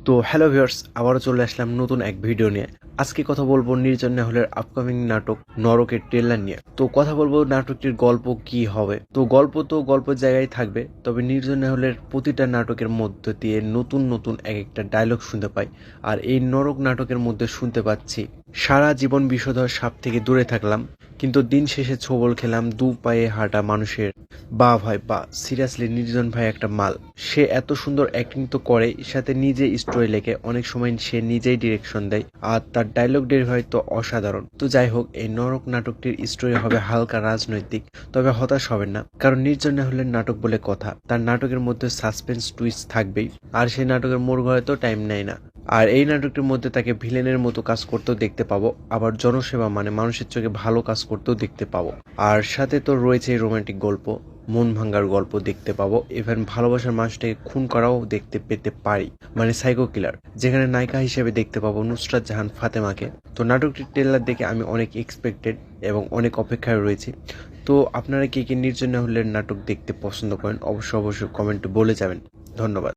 তো hello viewers, আবারও চলে আসলাম নতুন এক ভিডিও নিয়ে। আজকে কথা বলবো নির্জন নেহলের আপকামিং নাটক নরকের ট্রেলার নিয়ে। তো কথা বলবো নাটকটির গল্প কি হবে। তো গল্পের জায়গায় থাকবে, তবে নির্জন নেহলের প্রতিটা নাটকের মধ্য দিয়ে নতুন নতুন এক একটা ডায়লগ শুনতে পাই। আর এই নরক নাটকের মধ্যে শুনতে পাচ্ছি, সারা জীবন বিষধর সাপ থেকে দূরে থাকলাম, কিন্তু দিন শেষে ছোবল খেলাম দু পায়ে হাঁটা মানুষের। বা ভাই বা, সিরিয়াসলি নির্জন ভাই একটা মাল। সে এত সুন্দর অ্যাক্টিং তো করে, সাথে নিজে স্টোরি লেখে, অনেক সময় সে নিজেই ডিরেকশন দেয়, আর তার ডায়লগ ডেলিভারি তো অসাধারণ। তো যাই হোক, এই নরক নাটকটির স্টোরি হবে হালকা রাজনৈতিক, তবে হতাশ হবেন না, কারণ নির্জন নেহলের নাটক বলে কথা, তার নাটকের মধ্যে সাসপেন্স টুইস্ট থাকবেই। আর সেই নাটকের মোড় ঘরে তো টাইম নেয় না। আর এই নাটকটির মধ্যে তাকে ভিলেনের মতো কাজ করতেও দেখতে পাবো, আবার জনসেবা মানে মানুষের চোখে ভালো কাজ করতেও দেখতে পাবো। আর সাথে তো রয়েছে রোমান্টিক গল্প, মন ভাঙ্গার গল্প দেখতে পাবো, ইভেন ভালোবাসার মানুষটাকে খুন করাও দেখতে পেতে পারি, মানে সাইকো কিলার, যেখানে নায়িকা হিসেবে দেখতে পাবো নুসরাত জাহান ফাতেমাকে। তো নাটকটির ট্রেলার দেখে আমি অনেক এক্সপেক্টেড এবং অনেক অপেক্ষায় রয়েছি। তো আপনারা কে কে নির্জন নেহলের নাটক দেখতে পছন্দ করেন অবশ্যই কমেন্টে বলে যাবেন। ধন্যবাদ।